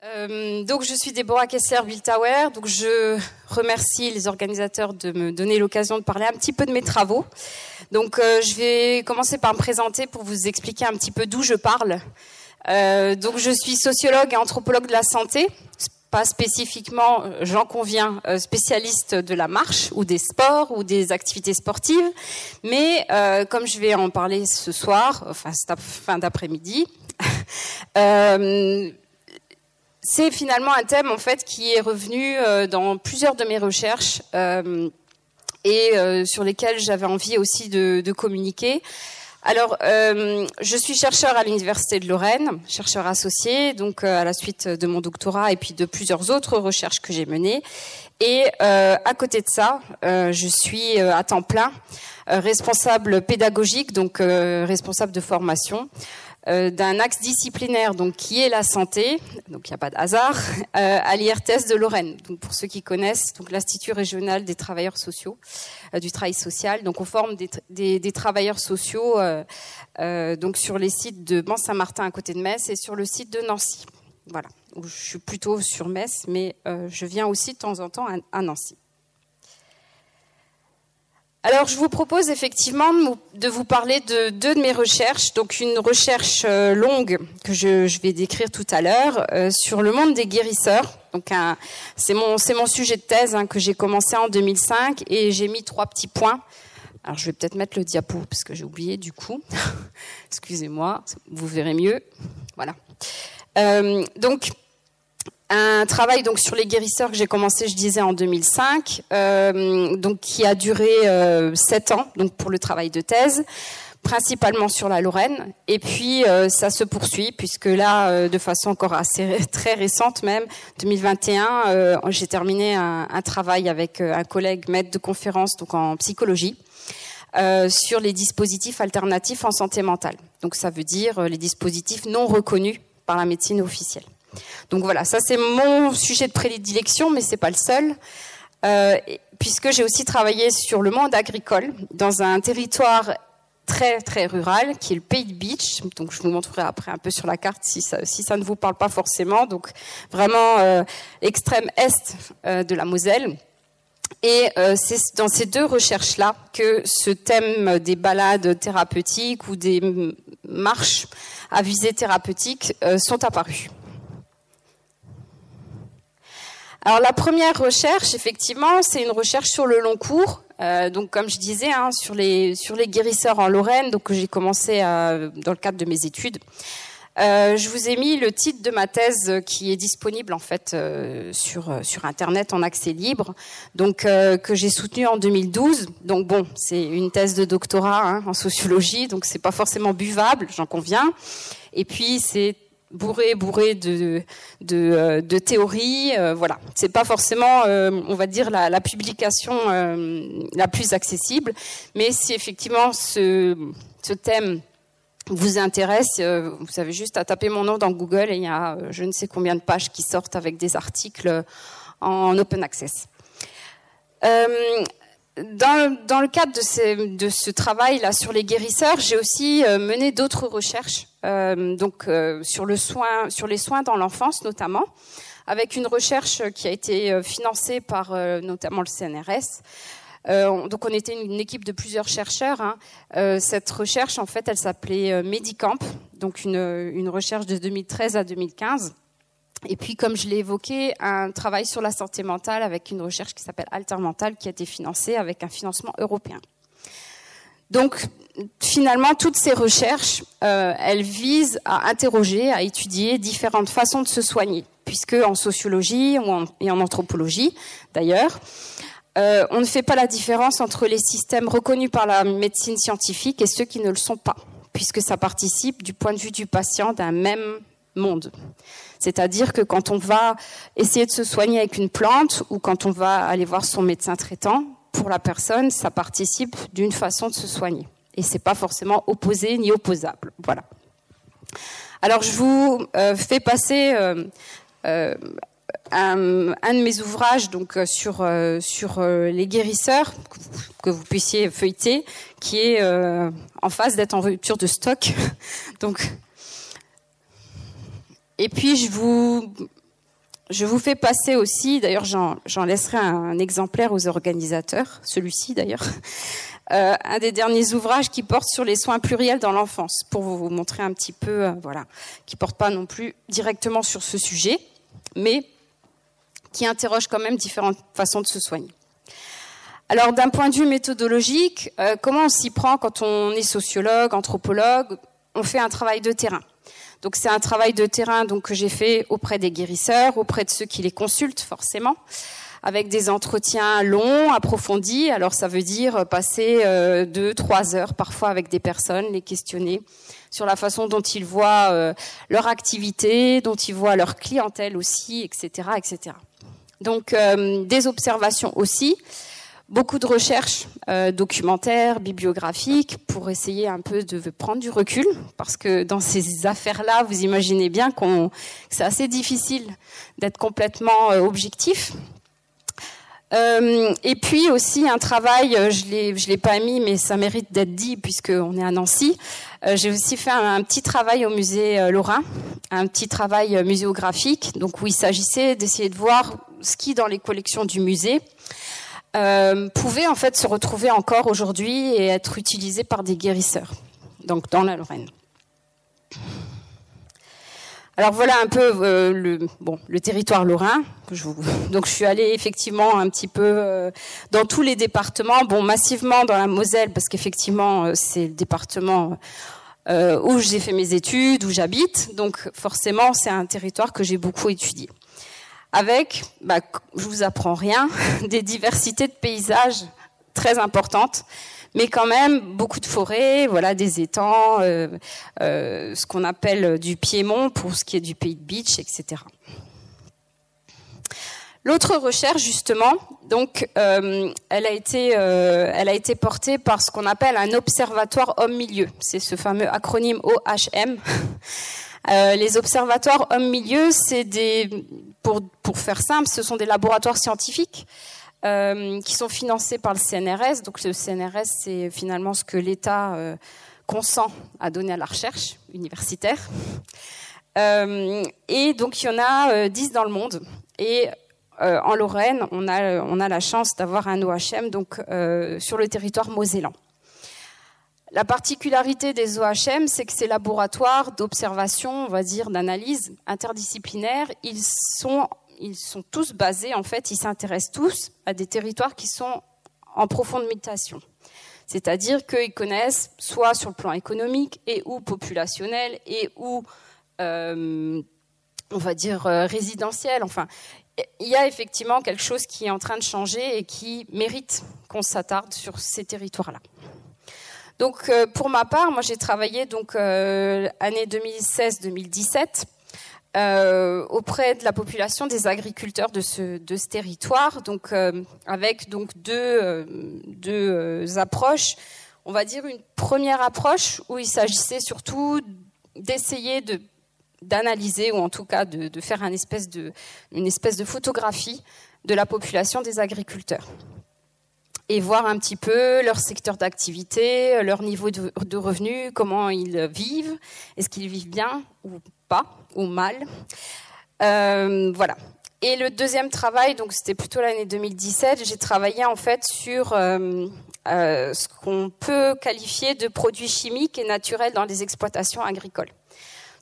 Donc je suis Déborah Kessler-Wiltauer, donc je remercie les organisateurs de me donner l'occasion de parler un petit peu de mes travaux. Donc je vais commencer par me présenter pour vous expliquer un petit peu d'où je parle. Donc je suis sociologue et anthropologue de la santé, pas spécifiquement, j'en conviens, spécialiste de la marche ou des sports ou des activités sportives, mais comme je vais en parler ce soir, enfin cette fin d'après-midi, c'est finalement un thème en fait qui est revenu dans plusieurs de mes recherches et sur lesquelles j'avais envie aussi de communiquer. Alors, je suis chercheur à l'Université de Lorraine, chercheur associé, donc à la suite de mon doctorat et puis de plusieurs autres recherches que j'ai menées. Et à côté de ça, je suis à temps plein responsable pédagogique, donc responsable de formation. D'un axe disciplinaire donc qui est la santé, donc il n'y a pas de hasard, à l'IRTS de Lorraine. Donc pour ceux qui connaissent, donc l'Institut régional des travailleurs sociaux, du travail social. Donc on forme des travailleurs sociaux donc sur les sites de Ban-Saint-Martin à côté de Metz et sur le site de Nancy. Voilà, où je suis plutôt sur Metz, mais je viens aussi de temps en temps à Nancy. Alors, je vous propose effectivement de vous parler de deux de mes recherches. Donc, une recherche longue que je vais décrire tout à l'heure sur le monde des guérisseurs. Donc, c'est mon sujet de thèse que j'ai commencé en 2005 et j'ai mis 3 petits points. Alors, je vais peut-être mettre le diapo parce que j'ai oublié du coup. Excusez-moi, vous verrez mieux. Voilà. Donc, un travail donc sur les guérisseurs que j'ai commencé, je disais, en 2005, donc qui a duré 7 ans, donc pour le travail de thèse, principalement sur la Lorraine. Et puis ça se poursuit puisque là, de façon encore très récente même, 2021, j'ai terminé un travail avec un collègue maître de conférence donc en psychologie. Sur les dispositifs alternatifs en santé mentale. Donc ça veut dire les dispositifs non reconnus par la médecine officielle. Donc voilà, ça c'est mon sujet de prédilection, mais c'est pas le seul, puisque j'ai aussi travaillé sur le monde agricole dans un territoire très très rural qui est le Pays de Bitche. Donc je vous montrerai après un peu sur la carte si ça ne vous parle pas forcément. Donc vraiment extrême est de la Moselle. Et c'est dans ces deux recherches-là que ce thème des balades thérapeutiques ou des marches à visée thérapeutique sont apparus. Alors la première recherche, effectivement, c'est une recherche sur le long cours. Donc comme je disais, sur les guérisseurs en Lorraine, donc que j'ai commencé dans le cadre de mes études. Je vous ai mis le titre de ma thèse qui est disponible en fait sur internet en accès libre, donc que j'ai soutenue en 2012. Donc bon, c'est une thèse de doctorat en sociologie, donc c'est pas forcément buvable, j'en conviens. Et puis c'est bourré de théories, voilà. C'est pas forcément, on va dire, la publication la plus accessible, mais si effectivement ce thème vous intéresse, vous avez juste à taper mon nom dans Google et il y a je ne sais combien de pages qui sortent avec des articles en open access. Dans le cadre de ce travail-là sur les guérisseurs, j'ai aussi mené d'autres recherches, sur les soins dans l'enfance notamment, avec une recherche qui a été financée par notamment le CNRS. Donc on était une équipe de plusieurs chercheurs. Cette recherche, en fait, elle s'appelait Medicamp, donc une recherche de 2013 à 2015. Et puis, comme je l'ai évoqué, un travail sur la santé mentale avec une recherche qui s'appelle Altermental, qui a été financée avec un financement européen. Donc, finalement, toutes ces recherches, elles visent à interroger, à étudier différentes façons de se soigner, puisque en sociologie et en anthropologie, d'ailleurs, on ne fait pas la différence entre les systèmes reconnus par la médecine scientifique et ceux qui ne le sont pas, puisque ça participe du point de vue du patient d'un même monde. C'est-à-dire que quand on va essayer de se soigner avec une plante ou quand on va aller voir son médecin traitant, pour la personne, ça participe d'une façon de se soigner. Et c'est pas forcément opposé ni opposable. Voilà. Alors je vous fais passer un de mes ouvrages donc sur les guérisseurs que vous puissiez feuilleter, qui est en phase d'être en rupture de stock. Donc et puis je vous je vous fais passer aussi, d'ailleurs j'en laisserai un exemplaire aux organisateurs, celui-ci d'ailleurs, un des derniers ouvrages qui porte sur les soins pluriels dans l'enfance, pour vous montrer un petit peu, voilà, qui porte pas non plus directement sur ce sujet, mais qui interroge quand même différentes façons de se soigner. Alors d'un point de vue méthodologique, comment on s'y prend quand on est sociologue, anthropologue? On fait un travail de terrain. Donc c'est un travail de terrain donc, que j'ai fait auprès des guérisseurs, auprès de ceux qui les consultent forcément, avec des entretiens longs, approfondis. Alors ça veut dire passer 2-3 heures parfois avec des personnes, les questionner sur la façon dont ils voient leur activité, dont ils voient leur clientèle aussi, etc., etc. Donc des observations aussi. Beaucoup de recherches documentaires, bibliographiques, pour essayer un peu de prendre du recul, parce que dans ces affaires-là, vous imaginez bien que c'est assez difficile d'être complètement objectif. Et puis aussi un travail, je l'ai pas mis, mais ça mérite d'être dit puisqu'on est à Nancy. J'ai aussi fait un petit travail au musée Lorrain, un petit travail muséographique, donc où il s'agissait d'essayer de voir ce qui, dans les collections du musée, pouvait en fait se retrouver encore aujourd'hui et être utilisé par des guérisseurs, donc dans la Lorraine. Alors voilà un peu le territoire lorrain. Donc je suis allée effectivement un petit peu dans tous les départements, massivement dans la Moselle parce qu'effectivement c'est le département où j'ai fait mes études, où j'habite. Donc forcément c'est un territoire que j'ai beaucoup étudié. Avec, je vous apprends rien, des diversités de paysages très importantes, mais quand même beaucoup de forêts, voilà, des étangs, ce qu'on appelle du Piémont pour ce qui est du pays de Beach, etc. L'autre recherche, justement, donc, elle a été portée par ce qu'on appelle un observatoire homme-milieu. C'est ce fameux acronyme OHM. Les observatoires homme-milieu, c'est pour faire simple, ce sont des laboratoires scientifiques qui sont financés par le CNRS. Donc le CNRS, c'est finalement ce que l'État consent à donner à la recherche universitaire. Et donc il y en a 10 dans le monde. Et en Lorraine, on a la chance d'avoir un OHM donc, sur le territoire mosellan. La particularité des OHM, c'est que ces laboratoires d'observation, on va dire, d'analyse interdisciplinaire, ils sont tous basés, en fait, ils s'intéressent tous à des territoires qui sont en profonde mutation. C'est-à-dire qu'ils connaissent, soit sur le plan économique et ou populationnel et ou, on va dire, résidentiel. Enfin, il y a effectivement quelque chose qui est en train de changer et qui mérite qu'on s'attarde sur ces territoires-là. Donc, pour ma part, moi, j'ai travaillé donc année 2016-2017 auprès de la population des agriculteurs de ce territoire, donc avec donc deux approches. On va dire une première approche où il s'agissait surtout d'essayer d'analyser ou en tout cas de faire une espèce de photographie de la population des agriculteurs. Et voir un petit peu leur secteur d'activité, leur niveau de revenus, comment ils vivent, est-ce qu'ils vivent bien ou pas, ou mal. Voilà. Et le deuxième travail, donc c'était plutôt l'année 2017, j'ai travaillé en fait sur ce qu'on peut qualifier de produits chimiques et naturels dans les exploitations agricoles.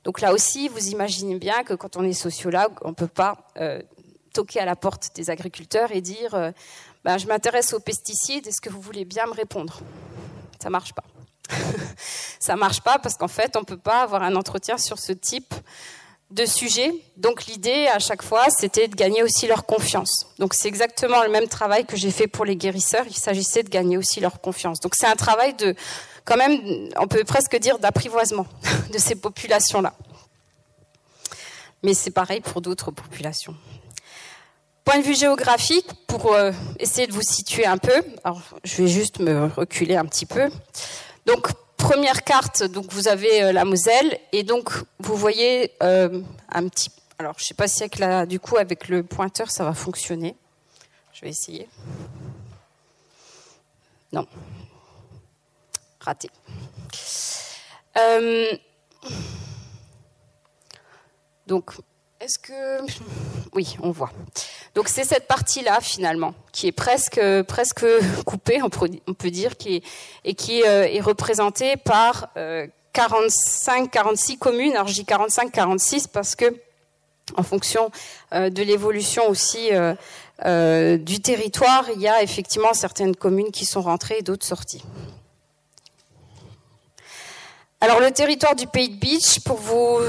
Donc là aussi, vous imaginez bien que quand on est sociologue, on ne peut pas toquer à la porte des agriculteurs et dire je m'intéresse aux pesticides, est-ce que vous voulez bien me répondre? Ça marche pas. Ça marche pas parce qu'en fait, on peut pas avoir un entretien sur ce type de sujet. Donc l'idée, à chaque fois, c'était de gagner aussi leur confiance. Donc c'est exactement le même travail que j'ai fait pour les guérisseurs. Il s'agissait de gagner aussi leur confiance. Donc c'est un travail quand même, on peut presque dire d'apprivoisement de ces populations-là. Mais c'est pareil pour d'autres populations. Point de vue géographique, pour essayer de vous situer un peu, alors je vais juste me reculer un petit peu. Donc, première carte, donc vous avez la Moselle, et donc vous voyez un petit... Alors, je ne sais pas si avec le pointeur, ça va fonctionner. Je vais essayer. Non. Raté. Donc, Est-ce que... Oui, on voit. Donc c'est cette partie-là, finalement, qui est presque coupée, on peut dire, qui est représentée par 45-46 communes. Alors je dis 45-46 parce que, en fonction de l'évolution aussi du territoire, il y a effectivement certaines communes qui sont rentrées et d'autres sorties. Alors le territoire du Pays de Bitche, pour vous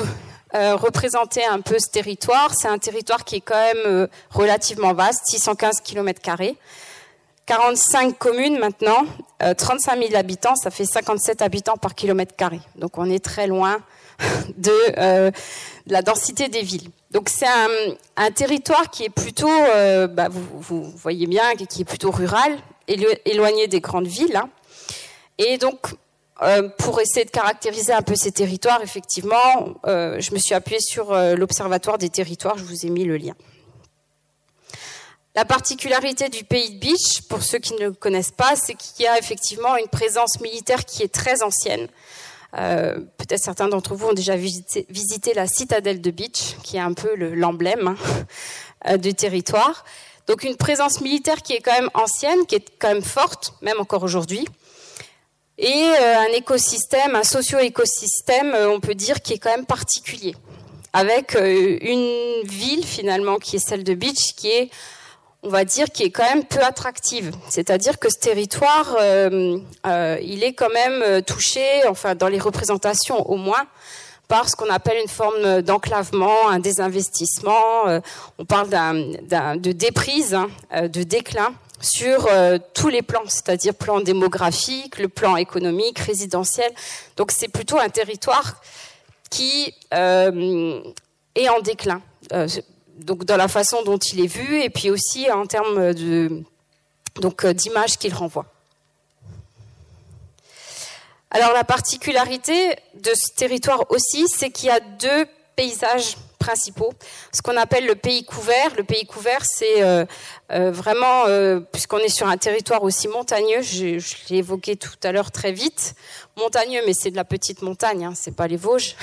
représenter un peu ce territoire, c'est un territoire qui est quand même relativement vaste, 615 km², 45 communes maintenant, 35 000 habitants, ça fait 57 habitants par kilomètre carré. Donc on est très loin de la densité des villes. Donc c'est un territoire qui est plutôt, vous voyez bien, qui est plutôt rural, éloigné des grandes villes. Hein. Et donc, pour essayer de caractériser un peu ces territoires, effectivement, je me suis appuyée sur l'Observatoire des territoires, je vous ai mis le lien. La particularité du Pays de Bitche, pour ceux qui ne le connaissent pas, c'est qu'il y a effectivement une présence militaire qui est très ancienne. Peut-être certains d'entre vous ont déjà visité la citadelle de Bitche, qui est un peu l'emblème du territoire. Donc une présence militaire qui est quand même ancienne, qui est quand même forte, même encore aujourd'hui. Et un écosystème, un socio-écosystème, on peut dire, qui est quand même particulier. Avec une ville, finalement, qui est celle de Bitche, qui est, on va dire, qui est quand même peu attractive. C'est-à-dire que ce territoire, il est quand même touché, enfin, dans les représentations au moins, par ce qu'on appelle une forme d'enclavement, un désinvestissement. On parle de déprise, hein, de déclin, sur tous les plans, c'est-à-dire plan démographique, le plan économique, résidentiel. Donc c'est plutôt un territoire qui est en déclin, donc dans la façon dont il est vu et puis aussi en termes d'image qu'il renvoie. Alors la particularité de ce territoire aussi, c'est qu'il y a deux paysages principaux, ce qu'on appelle le pays couvert. Le pays couvert, c'est vraiment, puisqu'on est sur un territoire aussi montagneux, je l'ai évoqué tout à l'heure très vite, montagneux, mais c'est de la petite montagne, hein, c'est pas les Vosges,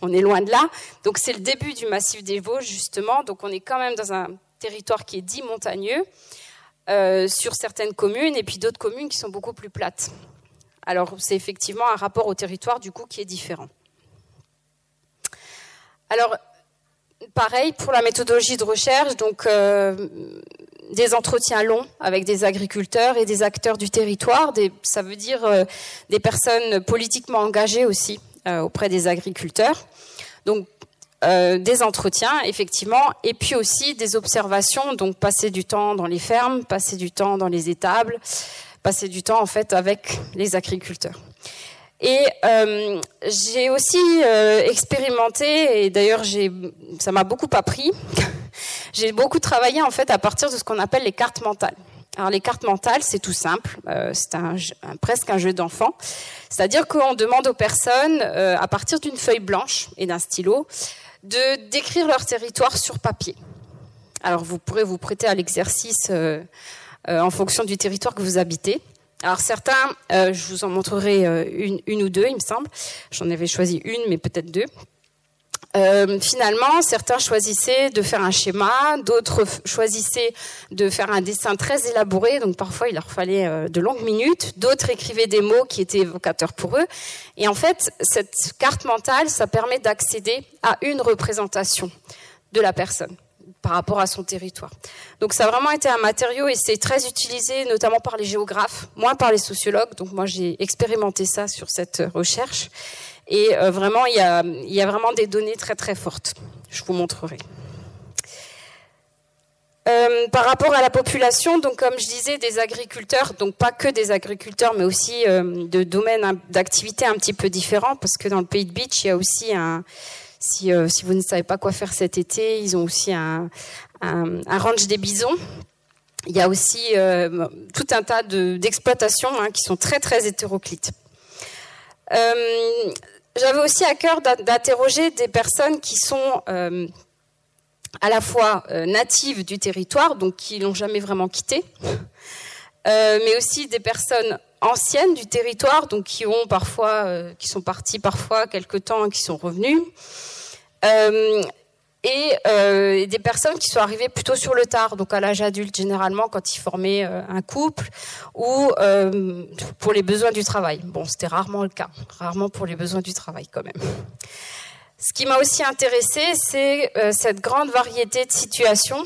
on est loin de là. Donc c'est le début du massif des Vosges, justement, donc on est quand même dans un territoire qui est dit montagneux, sur certaines communes, et puis d'autres communes qui sont beaucoup plus plates. Alors c'est effectivement un rapport au territoire, du coup, qui est différent. Alors, pareil pour la méthodologie de recherche, donc des entretiens longs avec des agriculteurs et des acteurs du territoire, ça veut dire des personnes politiquement engagées aussi auprès des agriculteurs. Donc des entretiens, effectivement, et puis aussi des observations, donc passer du temps dans les fermes, passer du temps dans les étables, passer du temps en fait avec les agriculteurs. Et j'ai aussi expérimenté, et d'ailleurs ça m'a beaucoup appris, j'ai beaucoup travaillé en fait à partir de ce qu'on appelle les cartes mentales. Alors les cartes mentales, c'est tout simple, c'est presque un jeu d'enfant, c'est-à-dire qu'on demande aux personnes, à partir d'une feuille blanche et d'un stylo, de décrire leur territoire sur papier. Alors vous pourrez vous prêter à l'exercice en fonction du territoire que vous habitez. Alors certains, je vous en montrerai une ou deux, il me semble. J'en avais choisi une, mais peut-être deux. Finalement, certains choisissaient de faire un schéma, d'autres choisissaient de faire un dessin très élaboré, donc parfois il leur fallait de longues minutes, d'autres écrivaient des mots qui étaient évocateurs pour eux. Et en fait, cette carte mentale, ça permet d'accéder à une représentation de la personne par rapport à son territoire. Donc ça a vraiment été un matériau et c'est très utilisé notamment par les géographes, moins par les sociologues. Donc moi j'ai expérimenté ça sur cette recherche et vraiment il y a vraiment des données très très fortes. Je vous montrerai. Par rapport à la population, donc comme je disais, des agriculteurs, donc pas que des agriculteurs, mais aussi de domaines d'activité un petit peu différents, parce que dans le Pays de Bitche, il y a aussi si vous ne savez pas quoi faire cet été, ils ont aussi un ranch des bisons. Il y a aussi tout un tas d'exploitations qui sont très très hétéroclites. J'avais aussi à cœur d'interroger des personnes qui sont à la fois natives du territoire, donc qui l'ont jamais vraiment quitté, mais aussi des personnes anciennes du territoire, donc qui ont parfois, qui sont partis parfois quelque temps, qui sont revenus, et des personnes qui sont arrivées plutôt sur le tard, donc à l'âge adulte généralement quand ils formaient un couple ou pour les besoins du travail. Bon, c'était rarement le cas, rarement pour les besoins du travail quand même. Ce qui m'a aussi intéressée, c'est cette grande variété de situations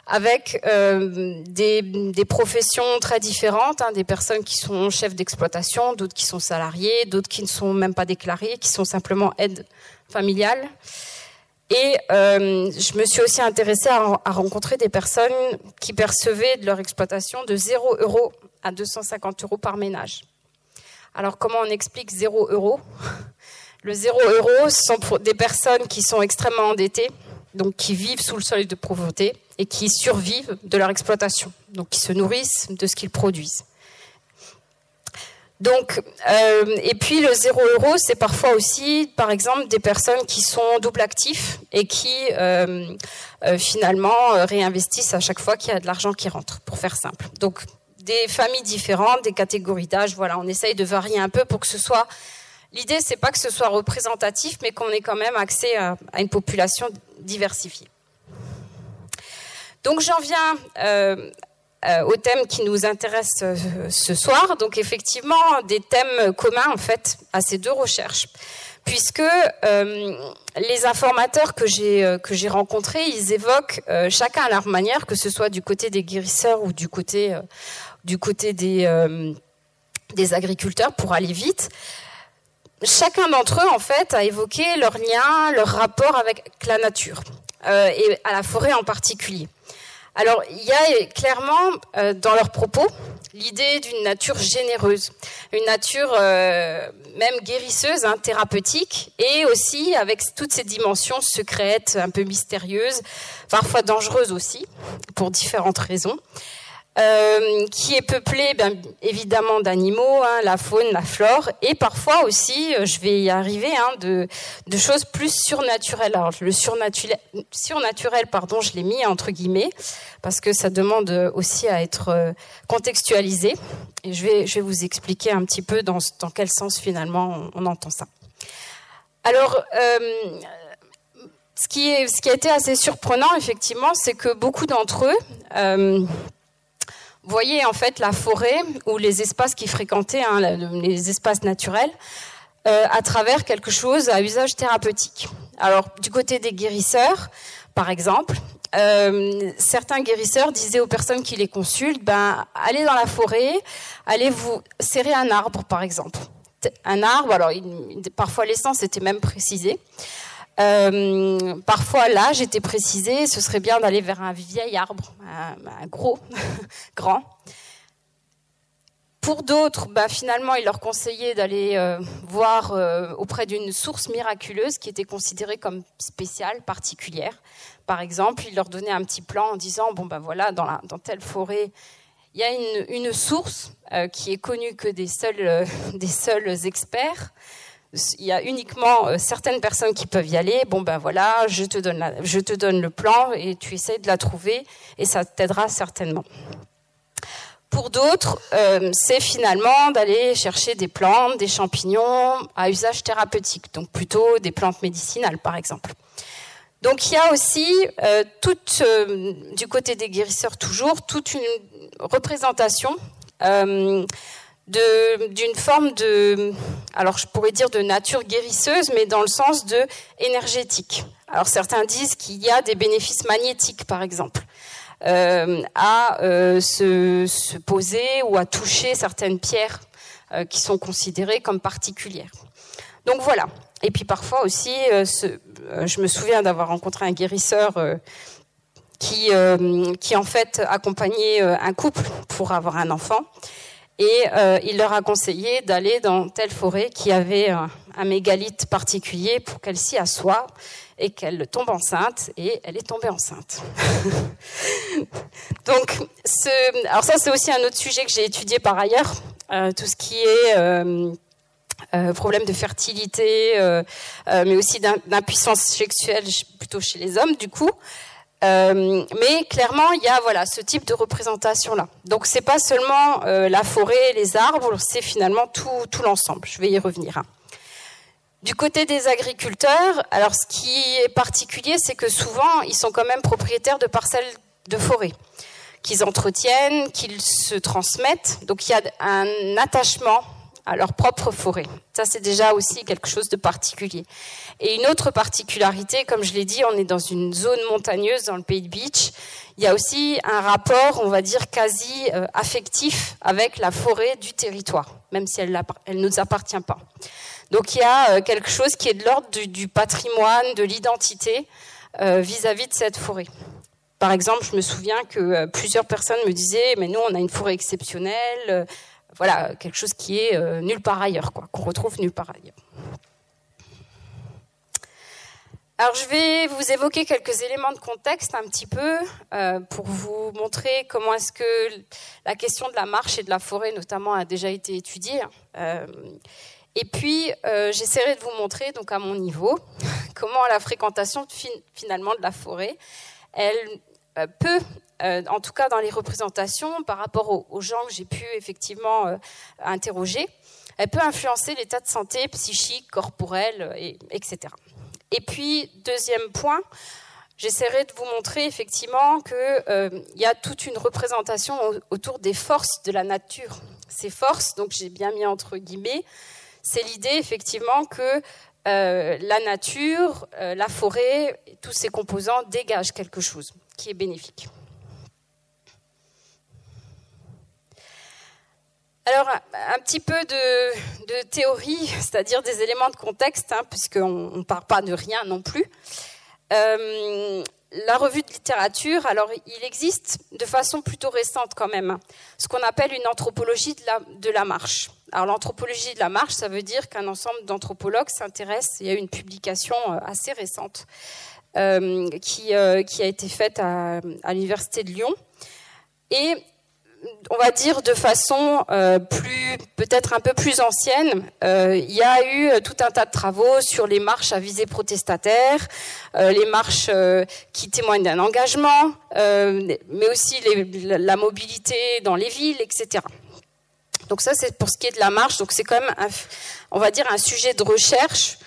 avec des professions très différentes, des personnes qui sont chefs d'exploitation, d'autres qui sont salariés, d'autres qui ne sont même pas déclarés, qui sont simplement aides familiales. Et je me suis aussi intéressée à rencontrer des personnes qui percevaient de leur exploitation de 0 € à 250 € par ménage. Alors comment on explique 0 €? Le 0 €, ce sont des personnes qui sont extrêmement endettées, donc qui vivent sous le seuil de pauvreté et qui survivent de leur exploitation, donc qui se nourrissent de ce qu'ils produisent. Donc, et puis le 0 €, c'est parfois aussi, par exemple, des personnes qui sont double actifs et qui finalement réinvestissent à chaque fois qu'il y a de l'argent qui rentre, pour faire simple. Donc, des familles différentes, des catégories d'âge, voilà, on essaye de varier un peu pour que ce soit... L'idée, c'est pas que ce soit représentatif, mais qu'on ait quand même accès à une population diversifiée. Donc, j'en viens au thème qui nous intéresse ce soir. Donc, effectivement, des thèmes communs, en fait, à ces deux recherches. Puisque les informateurs que j'ai rencontrés, ils évoquent chacun à leur manière, que ce soit du côté des guérisseurs ou du côté des agriculteurs, pour aller vite. Chacun d'entre eux, en fait, a évoqué leur lien, leur rapport avec la nature, et à la forêt en particulier. Alors, il y a clairement, dans leurs propos, l'idée d'une nature généreuse, une nature même guérisseuse, thérapeutique, et aussi avec toutes ces dimensions secrètes, un peu mystérieuses, parfois dangereuses aussi, pour différentes raisons. Qui est peuplée évidemment d'animaux, la faune, la flore, et parfois aussi, je vais y arriver, de choses plus surnaturelles. Alors le surnaturel, je l'ai mis entre guillemets, parce que ça demande aussi à être contextualisé, et je vais vous expliquer un petit peu dans quel sens finalement on entend ça. Alors, ce qui a été assez surprenant, effectivement, c'est que beaucoup d'entre eux... voyez en fait la forêt ou les espaces qu'ils fréquentaient, les espaces naturels, à travers quelque chose à usage thérapeutique. Alors du côté des guérisseurs, par exemple, certains guérisseurs disaient aux personnes qui les consultent, allez dans la forêt, allez vous serrer un arbre par exemple. Un arbre, alors parfois l'essence était même précisée. Parfois l'âge était précisé, ce serait bien d'aller vers un vieil arbre, un gros, grand. Pour d'autres, finalement, il leur conseillait d'aller voir auprès d'une source miraculeuse qui était considérée comme spéciale, particulière. Par exemple, il leur donnait un petit plan en disant, voilà, dans telle forêt, il y a une source qui est connue que des seuls experts. Il y a uniquement certaines personnes qui peuvent y aller. Voilà, je te donne le plan et tu essaies de la trouver et ça t'aidera certainement. Pour d'autres, c'est finalement d'aller chercher des plantes, des champignons à usage thérapeutique, donc plutôt des plantes médicinales par exemple. Donc il y a aussi du côté des guérisseurs toujours toute une représentation d'une forme alors je pourrais dire de nature guérisseuse, mais dans le sens de énergétique. Alors certains disent qu'il y a des bénéfices magnétiques, par exemple, à se poser ou à toucher certaines pierres qui sont considérées comme particulières. Donc voilà. Et puis parfois aussi, je me souviens d'avoir rencontré un guérisseur qui en fait accompagnait un couple pour avoir un enfant. Et il leur a conseillé d'aller dans telle forêt qui avait un mégalithe particulier pour qu'elle s'y assoie et qu'elle tombe enceinte. Et elle est tombée enceinte. Donc, alors ça, c'est aussi un autre sujet que j'ai étudié par ailleurs. Tout ce qui est problème de fertilité, mais aussi d'impuissance sexuelle, plutôt chez les hommes, du coup. Mais clairement, il y a ce type de représentation-là. Donc, c'est pas seulement la forêt, les arbres, c'est finalement tout l'ensemble. Je vais y revenir. Du côté des agriculteurs, alors ce qui est particulier, c'est que souvent, ils sont quand même propriétaires de parcelles de forêt, qu'ils entretiennent, qu'ils se transmettent. Donc il y a un attachement à leur propre forêt. Ça, c'est déjà aussi quelque chose de particulier. Et une autre particularité, comme je l'ai dit, on est dans une zone montagneuse dans le pays de Beach. Il y a aussi un rapport, on va dire, quasi affectif avec la forêt du territoire, même si elle ne nous appartient pas. Donc il y a quelque chose qui est de l'ordre du patrimoine, de l'identité vis-à-vis de cette forêt. Par exemple, je me souviens que plusieurs personnes me disaient « mais nous, on a une forêt exceptionnelle ». Voilà, quelque chose qui est nulle part ailleurs, quoi, qu'on retrouve nulle part ailleurs. Alors, je vais vous évoquer quelques éléments de contexte un petit peu pour vous montrer comment est-ce que la question de la marche et de la forêt, notamment, a déjà été étudiée. Et puis, j'essaierai de vous montrer, donc à mon niveau, comment la fréquentation finalement de la forêt, elle peut, en tout cas dans les représentations, par rapport aux gens que j'ai pu effectivement interroger, elle peut influencer l'état de santé psychique, corporel, etc. Et puis, deuxième point, j'essaierai de vous montrer effectivement qu'il y a toute une représentation autour des forces de la nature. Ces forces, donc j'ai bien mis entre guillemets, c'est l'idée effectivement que la nature, la forêt, tous ces composants dégagent quelque chose qui est bénéfique. Alors, un petit peu de théorie, c'est-à-dire des éléments de contexte, puisqu'on ne part pas de rien non plus. La revue de littérature, alors il existe de façon plutôt récente quand même, ce qu'on appelle une anthropologie de la marche. Alors l'anthropologie de la marche, ça veut dire qu'un ensemble d'anthropologues s'intéresse, il y a eu une publication assez récente qui a été faite à l'université de Lyon, et on va dire de façon peut-être un peu plus ancienne, il y a eu tout un tas de travaux sur les marches à visée protestataire, les marches qui témoignent d'un engagement, mais aussi la mobilité dans les villes, etc. Donc ça, c'est pour ce qui est de la marche. Donc c'est quand même, on va dire, un sujet de recherche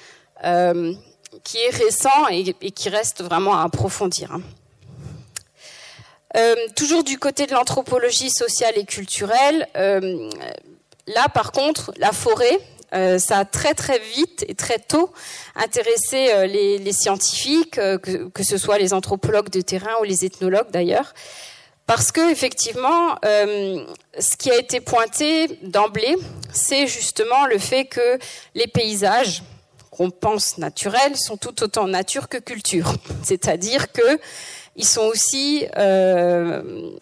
qui est récent et qui reste vraiment à approfondir. Toujours du côté de l'anthropologie sociale et culturelle, là par contre, la forêt, ça a très très vite et très tôt intéressé les scientifiques, que ce soit les anthropologues de terrain ou les ethnologues d'ailleurs, parce que effectivement, ce qui a été pointé d'emblée, c'est justement le fait que les paysages qu'on pense naturels sont tout autant nature que culture, c'est-à-dire que ils sont aussi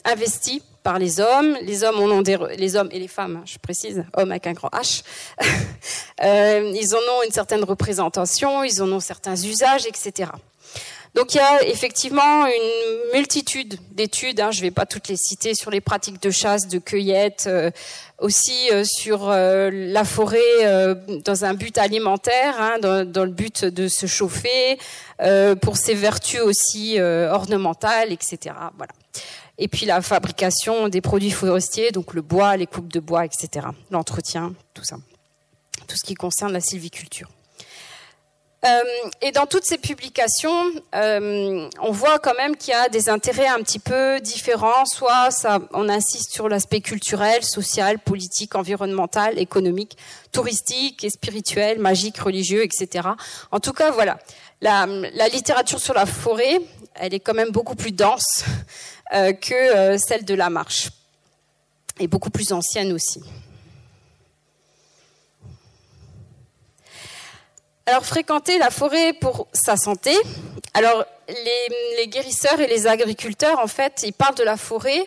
investis par les hommes. Les hommes et les femmes, je précise, hommes avec un grand H. Ils en ont une certaine représentation, ils en ont certains usages, etc. Donc il y a effectivement une multitude d'études, je ne vais pas toutes les citer, sur les pratiques de chasse, de cueillette, aussi sur la forêt dans un but alimentaire, dans le but de se chauffer, pour ses vertus aussi ornementales, etc. Voilà. Et puis la fabrication des produits forestiers, donc le bois, les coupes de bois, etc. L'entretien, tout ça. Tout ce qui concerne la sylviculture. Et dans toutes ces publications, on voit quand même qu'il y a des intérêts un petit peu différents. Soit on insiste sur l'aspect culturel, social, politique, environnemental, économique, touristique et spirituel, magique, religieux, etc. En tout cas, voilà. La littérature sur la forêt, elle est quand même beaucoup plus dense que celle de la marche. Et beaucoup plus ancienne aussi. Alors, fréquenter la forêt pour sa santé. Alors, les guérisseurs et les agriculteurs, en fait, ils parlent de la forêt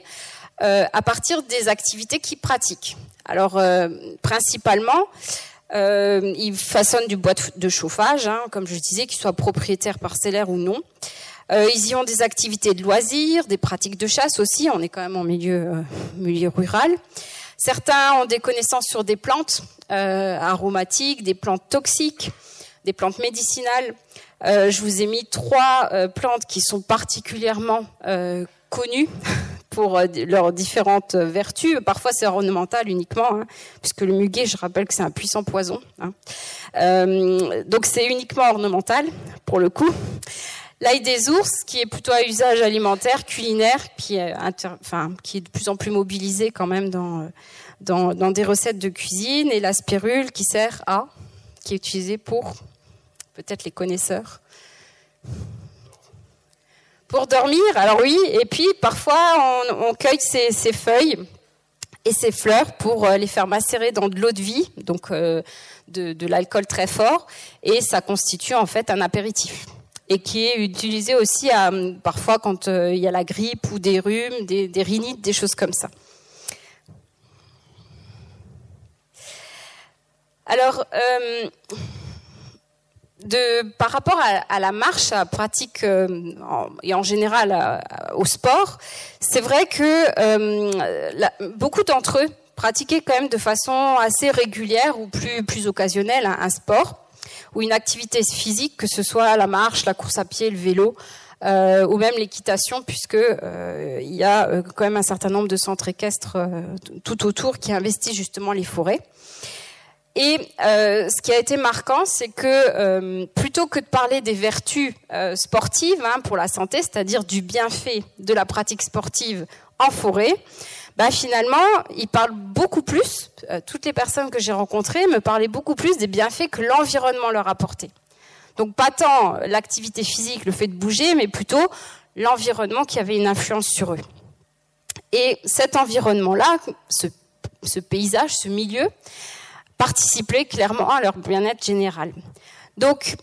à partir des activités qu'ils pratiquent. Alors, principalement, ils façonnent du bois de chauffage, comme je disais, qu'ils soient propriétaires parcellaires ou non. Ils y ont des activités de loisirs, des pratiques de chasse aussi. On est quand même en milieu rural. Certains ont des connaissances sur des plantes aromatiques, des plantes toxiques, des plantes médicinales. Je vous ai mis 3 plantes qui sont particulièrement connues pour leurs différentes vertus. Parfois, c'est ornemental uniquement, hein, puisque le muguet, je rappelle que c'est un puissant poison. Hein. Donc, c'est uniquement ornemental, pour le coup. L'ail des ours, qui est plutôt à usage alimentaire, culinaire, qui est de plus en plus mobilisé quand même dans des recettes de cuisine. Et la spirule, qui est utilisée pour, peut-être les connaisseurs, pour dormir. Alors oui, et puis parfois on cueille ces feuilles et ces fleurs pour les faire macérer dans de l'eau de vie, donc de l'alcool très fort, et ça constitue en fait un apéritif. Et qui est utilisé aussi parfois quand il y a la grippe ou des rhumes, des rhinites, des choses comme ça. Alors, par rapport à la marche, à la pratique et en général au sport, c'est vrai que beaucoup d'entre eux pratiquaient quand même de façon assez régulière ou plus occasionnelle un sport ou une activité physique, que ce soit la marche, la course à pied, le vélo, ou même l'équitation, puisque il y a quand même un certain nombre de centres équestres tout autour qui investissent justement les forêts. Et ce qui a été marquant, c'est que plutôt que de parler des vertus sportives pour la santé, c'est-à-dire du bienfait de la pratique sportive en forêt, finalement, ils parlent beaucoup plus, toutes les personnes que j'ai rencontrées me parlaient beaucoup plus des bienfaits que l'environnement leur apportait. Donc pas tant l'activité physique, le fait de bouger, mais plutôt l'environnement qui avait une influence sur eux. Et cet environnement-là, ce paysage, ce milieu, participait clairement à leur bien-être général. Donc,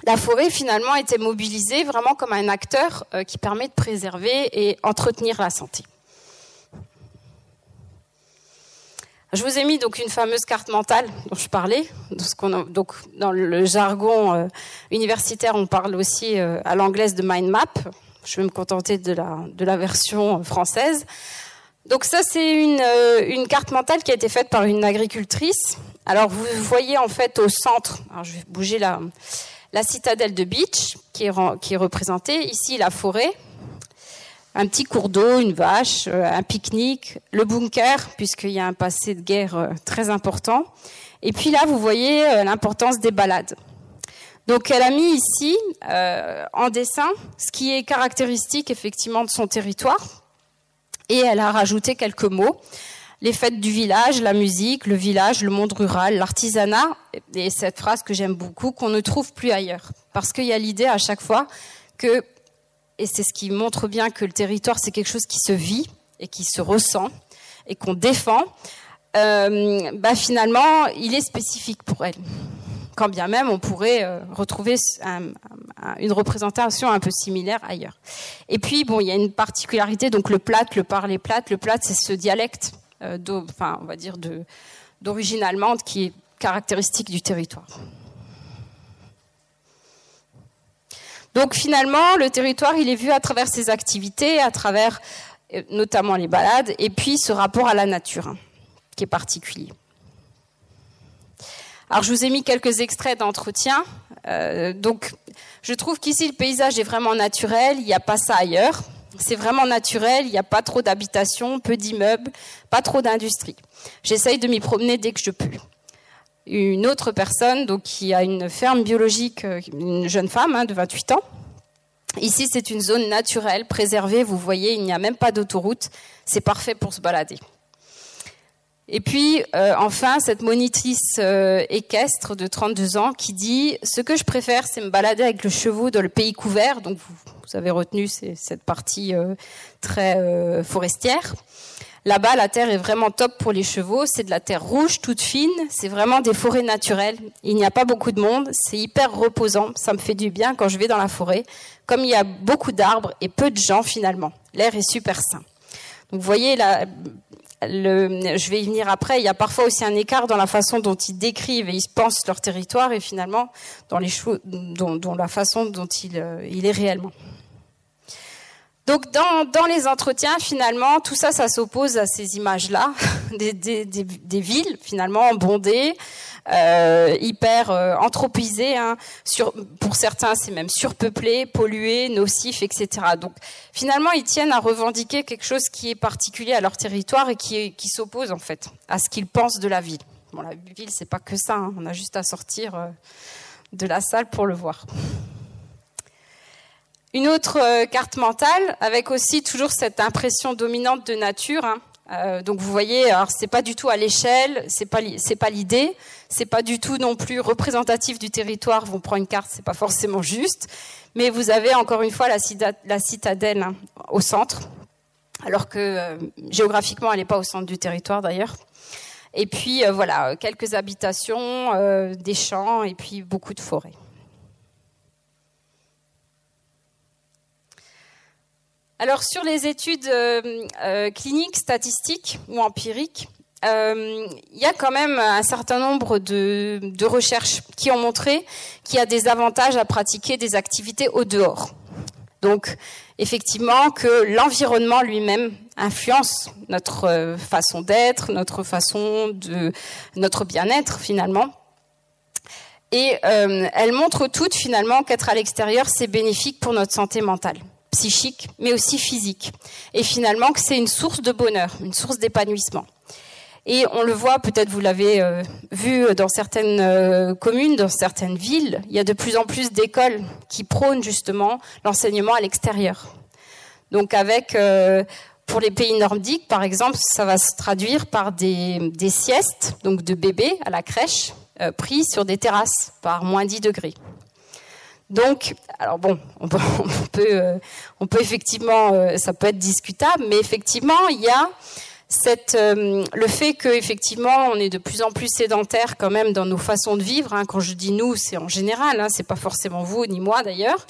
la forêt, finalement, était mobilisée vraiment comme un acteur qui permet de préserver et entretenir la santé. Je vous ai mis donc une fameuse carte mentale dont je parlais. Donc, dans le jargon universitaire, on parle aussi à l'anglaise de mind map. Je vais me contenter de la version française. Donc ça, c'est une carte mentale qui a été faite par une agricultrice. Alors, vous voyez en fait au centre, alors je vais bouger la citadelle de Beach, qui est représentée. Ici, la forêt, un petit cours d'eau, une vache, un pique-nique, le bunker, puisqu'il y a un passé de guerre très important. Et puis là, vous voyez l'importance des balades. Donc, elle a mis ici, en dessin, ce qui est caractéristique, effectivement, de son territoire. Et elle a rajouté quelques mots. Les fêtes du village, la musique, le village, le monde rural, l'artisanat, et cette phrase que j'aime beaucoup, qu'on ne trouve plus ailleurs. Parce qu'il y a l'idée à chaque fois que, et c'est ce qui montre bien que le territoire, c'est quelque chose qui se vit et qui se ressent et qu'on défend, finalement, il est spécifique pour elle. Quand bien même on pourrait retrouver une représentation un peu similaire ailleurs. Et puis, il y a une particularité, donc le plate, le parler plate. Le plate, c'est ce dialecte, on va dire d'origine allemande qui est caractéristique du territoire. Donc finalement, le territoire, il est vu à travers ses activités, à travers notamment les balades, et puis ce rapport à la nature, qui est particulier. Alors, je vous ai mis quelques extraits d'entretien. Donc, je trouve qu'ici, le paysage est vraiment naturel. Il n'y a pas ça ailleurs. C'est vraiment naturel. Il n'y a pas trop d'habitations, peu d'immeubles, pas trop d'industrie. J'essaye de m'y promener dès que je peux. Une autre personne, donc, qui a une ferme biologique, une jeune femme de 28 ans. Ici, c'est une zone naturelle, préservée. Vous voyez, il n'y a même pas d'autoroute. C'est parfait pour se balader. Et puis, enfin, cette monitrice équestre de 32 ans qui dit « Ce que je préfère, c'est me balader avec le cheval dans le pays couvert. » Donc, vous avez retenu cette partie très forestière. Là-bas, la terre est vraiment top pour les chevaux. C'est de la terre rouge, toute fine. C'est vraiment des forêts naturelles. Il n'y a pas beaucoup de monde. C'est hyper reposant. Ça me fait du bien quand je vais dans la forêt. Comme il y a beaucoup d'arbres et peu de gens, finalement. L'air est super sain. Donc, vous voyez, je vais y venir après, il y a parfois aussi un écart dans la façon dont ils décrivent et ils pensent leur territoire et finalement dans la façon dont il est réellement. Donc dans les entretiens, finalement, tout ça, ça s'oppose à ces images-là, des villes finalement bondées, hyper anthropisées. Hein, pour certains, c'est même surpeuplé, pollué, nocif, etc. Donc finalement, ils tiennent à revendiquer quelque chose qui est particulier à leur territoire et qui s'oppose en fait à ce qu'ils pensent de la ville. Bon, la ville, c'est pas que ça. Hein, on a juste à sortir de la salle pour le voir. Une autre carte mentale avec aussi toujours cette impression dominante de nature. Hein. Donc vous voyez, alors c'est pas du tout à l'échelle, c'est pas l'idée, c'est pas du tout non plus représentatif du territoire. On prend une carte, c'est pas forcément juste, mais vous avez encore une fois la citadelle hein, au centre, alors que géographiquement elle n'est pas au centre du territoire d'ailleurs. Et puis voilà, quelques habitations, des champs et puis beaucoup de forêts. Alors sur les études cliniques, statistiques ou empiriques, il y a quand même un certain nombre de recherches qui ont montré qu'il y a des avantages à pratiquer des activités au dehors. Donc effectivement que l'environnement lui-même influence notre façon d'être, notre bien-être finalement. Et elles montrent toutes finalement qu'être à l'extérieur c'est bénéfique pour notre santé mentale, psychique, mais aussi physique. Et finalement que c'est une source de bonheur, une source d'épanouissement. Et on le voit, peut-être vous l'avez vu dans certaines communes, dans certaines villes, il y a de plus en plus d'écoles qui prônent justement l'enseignement à l'extérieur. Donc avec, pour les pays nordiques par exemple, ça va se traduire par des siestes donc de bébés à la crèche pris sur des terrasses par moins 10 degrés. Donc, alors bon, on peut effectivement, ça peut être discutable, mais effectivement, il y a le fait que effectivement, on est de plus en plus sédentaire quand même dans nos façons de vivre. Hein, quand je dis nous, c'est en général, hein, c'est pas forcément vous ni moi d'ailleurs.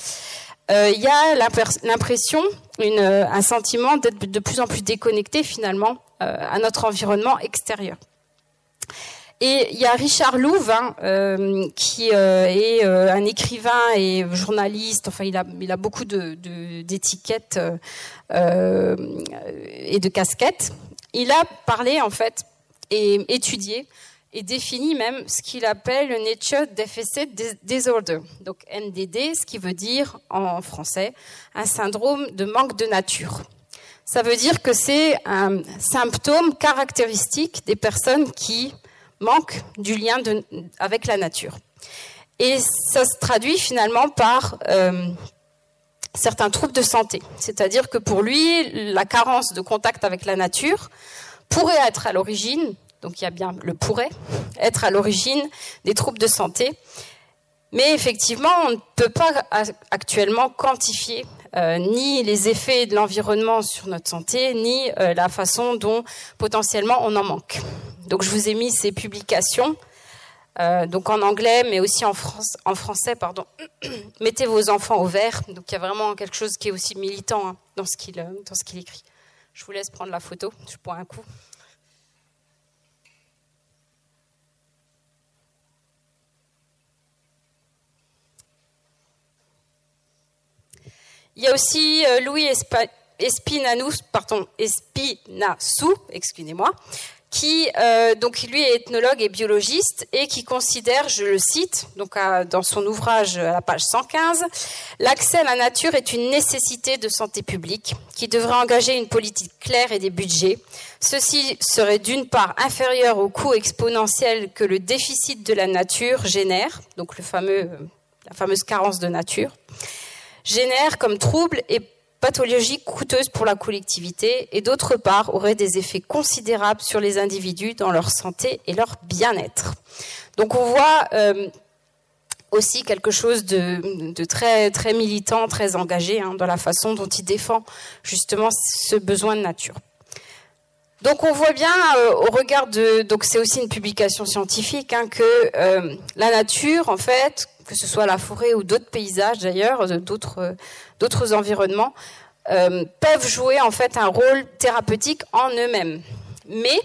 Il y a l'impression, un sentiment d'être de plus en plus déconnecté finalement à notre environnement extérieur. Et il y a Richard Louv, hein, qui est un écrivain et journaliste. Enfin, il a beaucoup d'étiquettes et de casquettes. Il a parlé en fait et étudié et défini même ce qu'il appelle le Nature Deficit Disorder, donc NDD, ce qui veut dire en français un syndrome de manque de nature. Ça veut dire que c'est un symptôme caractéristique des personnes qui manque du lien avec la nature. Et ça se traduit finalement par certains troubles de santé. C'est-à-dire que pour lui, la carence de contact avec la nature pourrait être à l'origine, donc il y a bien le pourrait, être à l'origine des troubles de santé. Mais effectivement, on ne peut pas actuellement quantifier ni les effets de l'environnement sur notre santé, ni la façon dont potentiellement on en manque. Donc je vous ai mis ces publications, donc en anglais, mais aussi en français, pardon. Mettez vos enfants au vert. Donc il y a vraiment quelque chose qui est aussi militant hein, dans ce qu'il écrit. Je vous laisse prendre la photo, je bois un coup. Il y a aussi Louis Espinassou, excusez-moi, qui donc lui est ethnologue et biologiste et qui considère, je le cite, donc dans son ouvrage à la page 115, l'accès à la nature est une nécessité de santé publique qui devrait engager une politique claire et des budgets. Ceci serait d'une part inférieur au coût exponentiel que le déficit de la nature génère, donc la fameuse carence de nature, génère comme trouble et pathologie coûteuse pour la collectivité et d'autre part aurait des effets considérables sur les individus dans leur santé et leur bien-être. Donc on voit aussi quelque chose de très, très militant, très engagé hein, dans la façon dont il défend justement ce besoin de nature. Donc on voit bien au regard donc c'est aussi une publication scientifique hein, que la nature en fait, que ce soit la forêt ou d'autres paysages d'ailleurs, d'autres environnements, peuvent jouer en fait un rôle thérapeutique en eux-mêmes. Mais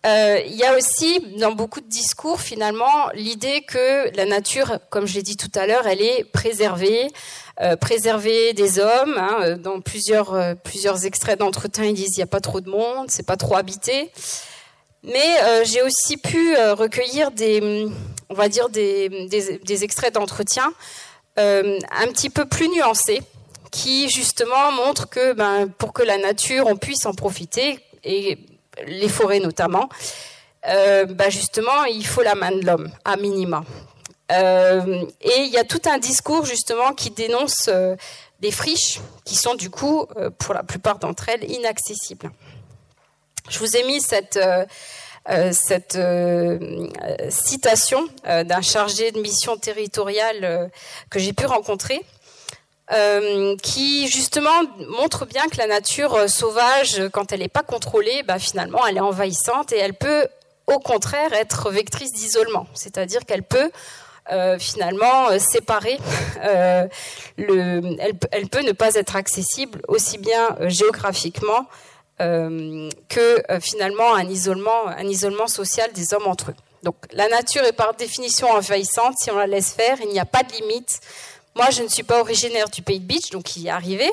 Il y a aussi, dans beaucoup de discours, finalement, l'idée que la nature, comme je l'ai dit tout à l'heure, elle est préservée des hommes. Hein, dans plusieurs extraits d'entretien, ils disent il n'y a pas trop de monde, c'est pas trop habité. Mais j'ai aussi pu recueillir des extraits d'entretien un petit peu plus nuancés, qui justement montrent que pour que la nature, on puisse en profiter, et les forêts notamment, justement, il faut la main de l'homme, à minima. Et il y a tout un discours justement qui dénonce des friches qui sont du coup, pour la plupart d'entre elles, inaccessibles. Je vous ai mis cette citation d'un chargé de mission territoriale que j'ai pu rencontrer, qui justement montre bien que la nature sauvage, quand elle n'est pas contrôlée, finalement elle est envahissante et elle peut au contraire être vectrice d'isolement, c'est-à-dire qu'elle peut finalement séparer, elle peut ne pas être accessible aussi bien géographiquement que finalement un isolement social des hommes entre eux. Donc la nature est par définition envahissante, si on la laisse faire, il n'y a pas de limite. Moi, je ne suis pas originaire du Pays de Bitche, donc il y est arrivé.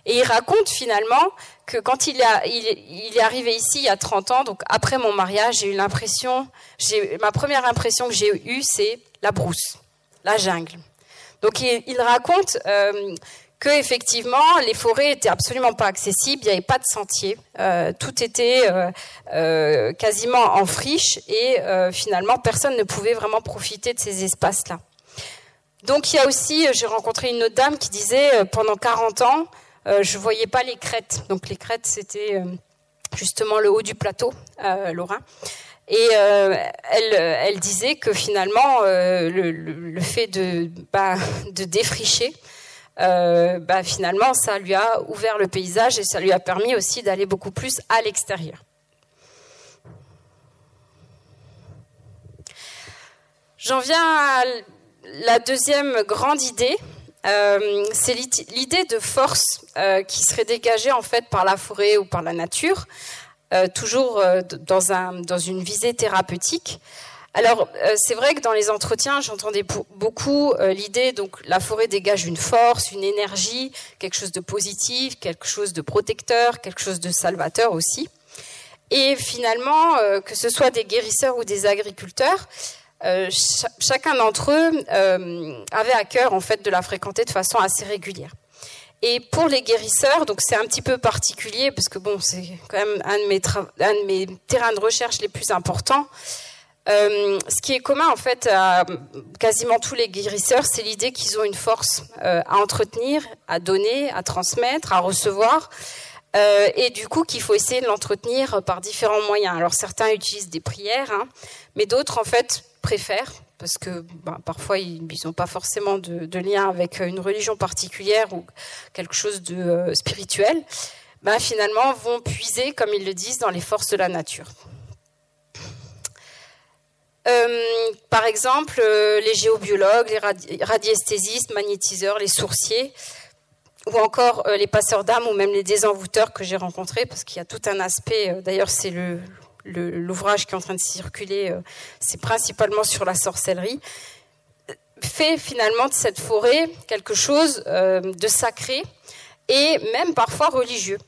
Et il raconte finalement que quand il est arrivé ici il y a 30 ans, donc après mon mariage, ma première impression que j'ai eue, c'est la brousse, la jungle. Donc il raconte que effectivement les forêts étaient absolument pas accessibles, il n'y avait pas de sentier, tout était quasiment en friche et finalement personne ne pouvait vraiment profiter de ces espaces-là. Donc il y a aussi, j'ai rencontré une autre dame qui disait pendant 40 ans, je voyais pas les crêtes. Donc les crêtes, c'était justement le haut du plateau lorrain. Et elle disait que finalement le fait de défricher, finalement ça lui a ouvert le paysage et ça lui a permis aussi d'aller beaucoup plus à l'extérieur. J'en viens à la deuxième grande idée, c'est l'idée de force qui serait dégagée en fait par la forêt ou par la nature, toujours dans une visée thérapeutique. Alors c'est vrai que dans les entretiens, j'entendais beaucoup l'idée, donc la forêt dégage une force, une énergie, quelque chose de positif, quelque chose de protecteur, quelque chose de salvateur aussi. Et finalement, que ce soit des guérisseurs ou des agriculteurs, chacun d'entre eux avait à cœur en fait de la fréquenter de façon assez régulière. Et pour les guérisseurs, donc c'est un petit peu particulier parce que bon, c'est quand même un de mes terrains de recherche les plus importants. Ce qui est commun en fait à quasiment tous les guérisseurs, c'est l'idée qu'ils ont une force à entretenir, à donner, à transmettre, à recevoir. Et du coup qu'il faut essayer de l'entretenir par différents moyens. Alors certains utilisent des prières, mais d'autres en fait préfèrent, parce que parfois ils n'ont pas forcément de lien avec une religion particulière ou quelque chose de spirituel, finalement vont puiser, comme ils le disent, dans les forces de la nature. Par exemple, les géobiologues, les radiesthésistes, magnétiseurs, les sourciers, ou encore les passeurs d'âme ou même les désenvoûteurs que j'ai rencontrés, parce qu'il y a tout un aspect, d'ailleurs c'est l'ouvrage qui est en train de circuler, c'est principalement sur la sorcellerie, fait finalement de cette forêt quelque chose de sacré et même parfois religieux.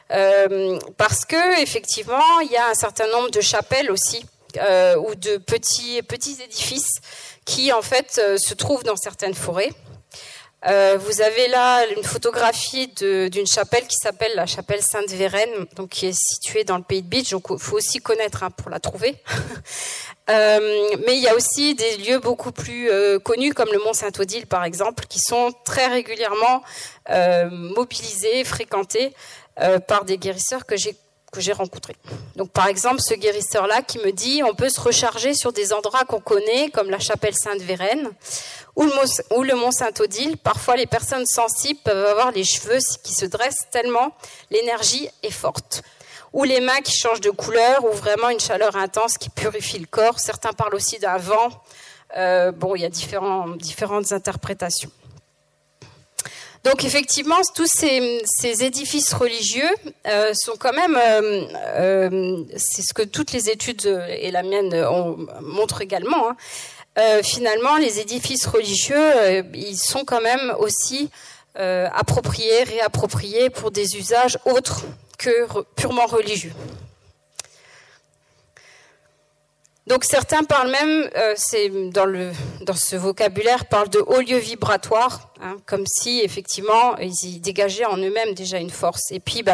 Parce que effectivement, il y a un certain nombre de chapelles aussi, ou de petits édifices qui en fait se trouvent dans certaines forêts. Vous avez là une photographie d'une chapelle qui s'appelle la chapelle Sainte-Vérène, donc qui est située dans le Pays de Bitche, donc il faut aussi connaître pour la trouver. Mais il y a aussi des lieux beaucoup plus connus comme le Mont Saint-Odile par exemple, qui sont très régulièrement mobilisés, fréquentés par des guérisseurs que j'ai rencontrés. Donc par exemple ce guérisseur-là qui me dit on peut se recharger sur des endroits qu'on connaît comme la chapelle Sainte-Vérène ou le Mont Saint-Odile. Parfois les personnes sensibles peuvent avoir les cheveux qui se dressent tellement l'énergie est forte. Ou les mains qui changent de couleur ou vraiment une chaleur intense qui purifie le corps. Certains parlent aussi d'un vent. Il y a différentes interprétations. Donc effectivement, tous ces édifices religieux sont quand même, c'est ce que toutes les études et la mienne montrent également. Finalement, les édifices religieux, ils sont quand même aussi appropriés, réappropriés pour des usages autres que purement religieux. Donc certains parlent même, c'est dans ce vocabulaire, parlent de hauts lieux vibratoires, comme si effectivement ils y dégageaient en eux-mêmes déjà une force. Et puis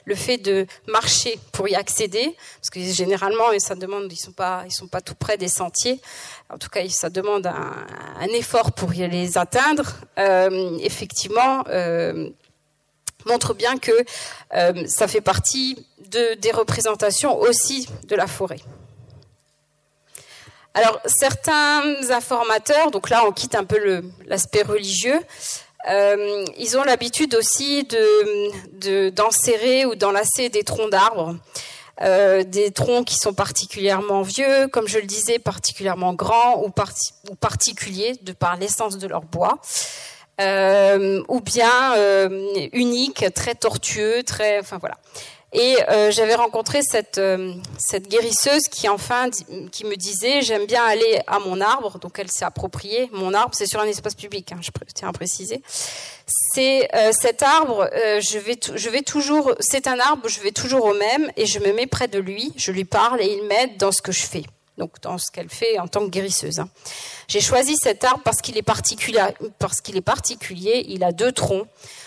le fait de marcher pour y accéder, parce que généralement ça demande, ils sont pas tout près des sentiers. En tout cas, ça demande un effort pour y les atteindre. Effectivement, montre bien que ça fait partie des représentations aussi de la forêt. Alors, certains informateurs, donc là on quitte un peu l'aspect religieux, ils ont l'habitude aussi d'enserrer ou d'enlacer des troncs d'arbres, des troncs qui sont particulièrement vieux, comme je le disais, particulièrement grands ou particuliers de par l'essence de leur bois, ou bien uniques, très tortueux, enfin voilà. Et j'avais rencontré cette guérisseuse qui me disait: j'aime bien aller à mon arbre. Donc elle s'est appropriée mon arbre, c'est sur un espace public, je tiens à préciser. C'est cet arbre, c'est un arbre, je vais toujours au même et je me mets près de lui, je lui parle et il m'aide dans ce que je fais. Donc dans ce qu'elle fait en tant que guérisseuse. J'ai choisi cet arbre parce qu'il est particulier, il a 2 troncs.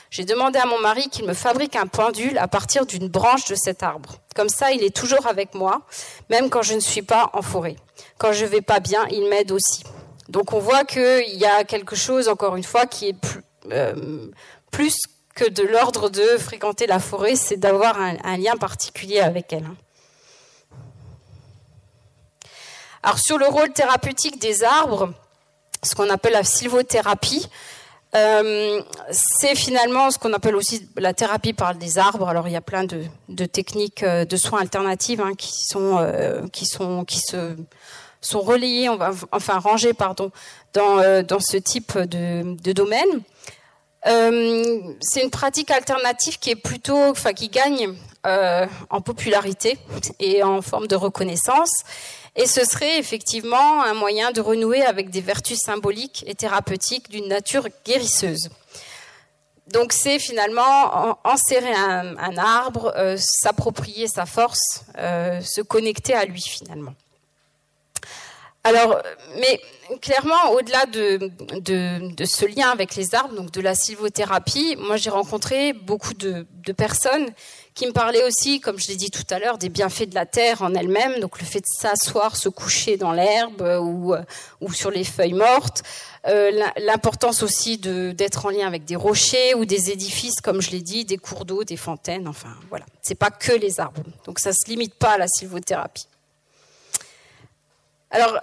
J'ai demandé à mon mari qu'il me fabrique un pendule à partir d'une branche de cet arbre. Comme ça, il est toujours avec moi, même quand je ne suis pas en forêt. Quand je vais pas bien, il m'aide aussi. Donc on voit qu'il y a quelque chose, encore une fois, qui est plus que de l'ordre de fréquenter la forêt, c'est d'avoir un lien particulier avec elle. Alors sur le rôle thérapeutique des arbres, ce qu'on appelle la sylvothérapie, c'est finalement ce qu'on appelle aussi la thérapie par des arbres. Alors il y a plein de techniques de soins alternatives qui sont relayées, rangées dans ce type de domaine. C'est une pratique alternative qui est qui gagne en popularité et en forme de reconnaissance. Et ce serait effectivement un moyen de renouer avec des vertus symboliques et thérapeutiques d'une nature guérisseuse. Donc c'est finalement enserrer un arbre, s'approprier sa force, se connecter à lui finalement. Alors, mais clairement, au-delà de ce lien avec les arbres, donc de la sylvothérapie, moi j'ai rencontré beaucoup de personnes qui me parlaient aussi, comme je l'ai dit tout à l'heure, des bienfaits de la terre en elle-même, donc le fait de s'asseoir, se coucher dans l'herbe ou sur les feuilles mortes, l'importance aussi d'être en lien avec des rochers ou des édifices, comme je l'ai dit, des cours d'eau, des fontaines, enfin voilà, c'est pas que les arbres, donc ça se limite pas à la sylvothérapie. Alors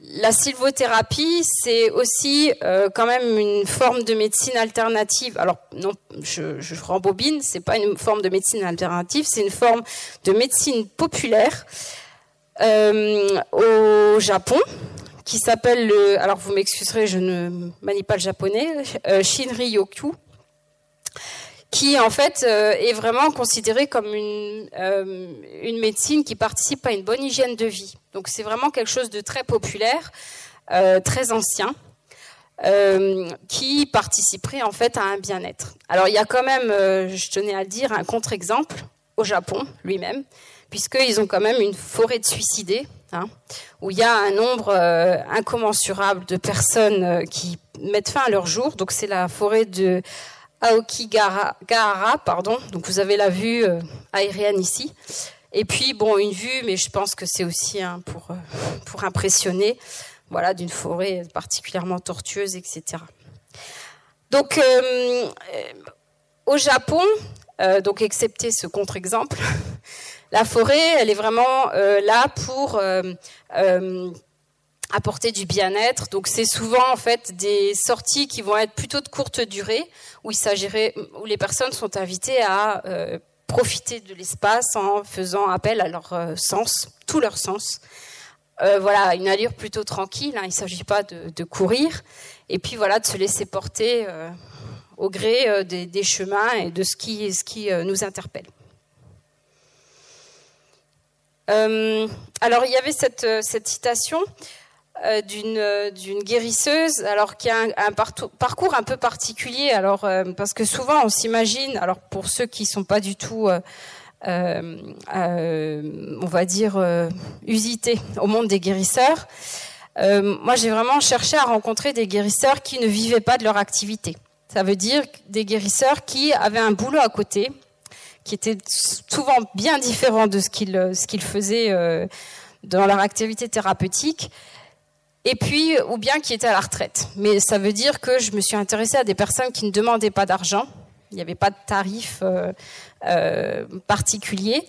la sylvothérapie, c'est aussi quand même une forme de médecine alternative. Alors non, je rembobine, c'est pas une forme de médecine alternative, c'est une forme de médecine populaire au Japon, qui s'appelle alors vous m'excuserez, je ne manie pas le japonais, Shinryoku, qui en fait est vraiment considérée comme une médecine qui participe à une bonne hygiène de vie. Donc c'est vraiment quelque chose de très populaire, très ancien, qui participerait en fait à un bien-être. Alors il y a quand même, je tenais à le dire, un contre-exemple au Japon lui-même, puisqu'ils ont quand même une forêt de suicidés, où il y a un nombre incommensurable de personnes qui mettent fin à leur jour. Donc c'est la forêt de Aokigahara, donc vous avez la vue aérienne ici. Et puis, bon, une vue, mais je pense que c'est aussi pour impressionner, voilà, d'une forêt particulièrement tortueuse, etc. Donc, au Japon, donc excepté ce contre-exemple, la forêt, elle est vraiment là pour apporter du bien-être. Donc c'est souvent en fait des sorties qui vont être plutôt de courte durée, où les personnes sont invitées à profiter de l'espace en faisant appel à leur sens, tous leurs sens, voilà, une allure plutôt tranquille, hein, il ne s'agit pas de courir, et puis voilà, de se laisser porter au gré des chemins et de ce qui nous interpelle. Alors il y avait cette citation d'une guérisseuse, alors qui a un parcours un peu particulier, alors parce que souvent on s'imagine, alors pour ceux qui sont pas du tout on va dire usités au monde des guérisseurs, moi j'ai vraiment cherché à rencontrer des guérisseurs qui ne vivaient pas de leur activité. Ça veut dire des guérisseurs qui avaient un boulot à côté, qui était souvent bien différent de ce qu'ils faisaient dans leur activité thérapeutique, et puis ou bien qui étaient à la retraite. Mais ça veut dire que je me suis intéressée à des personnes qui ne demandaient pas d'argent, il n'y avait pas de tarif particulier,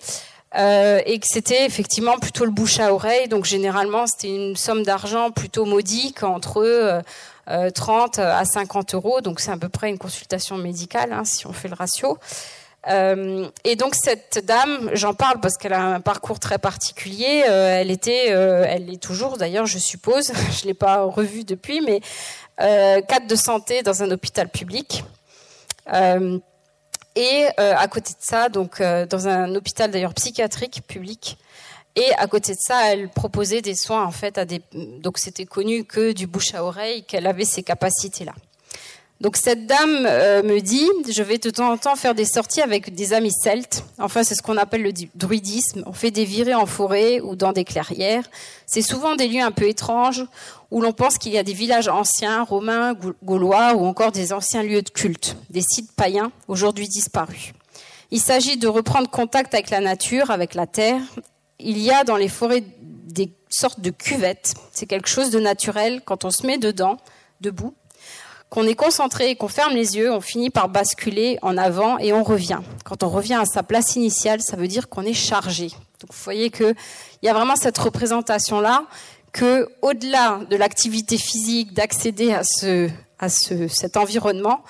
et que c'était effectivement plutôt le bouche à oreille. Donc généralement c'était une somme d'argent plutôt modique, entre 30 à 50 euros, donc c'est à peu près une consultation médicale, hein, si on fait le ratio. Et donc cette dame, j'en parle parce qu'elle a un parcours très particulier. Elle est toujours d'ailleurs, je suppose, je l'ai pas revue depuis, mais cadre de santé dans un hôpital public. Et à côté de ça, donc dans un hôpital d'ailleurs psychiatrique public. Et à côté de ça, elle proposait des soins en fait donc c'était connu que du bouche à oreille, qu'elle avait ces capacités-là. Donc cette dame me dit, je vais de temps en temps faire des sorties avec des amis celtes. Enfin, c'est ce qu'on appelle le druidisme. On fait des virées en forêt ou dans des clairières. C'est souvent des lieux un peu étranges où l'on pense qu'il y a des villages anciens, romains, gaulois ou encore des anciens lieux de culte, des sites païens aujourd'hui disparus. Il s'agit de reprendre contact avec la nature, avec la terre. Il y a dans les forêts des sortes de cuvettes. C'est quelque chose de naturel. Quand on se met dedans, debout, qu'on est concentré et qu'on ferme les yeux, on finit par basculer en avant et on revient. Quand on revient à sa place initiale, ça veut dire qu'on est chargé. Donc vous voyez qu'il y a vraiment cette représentation-là, que au-delà de l'activité physique, d'accéder à cet environnement,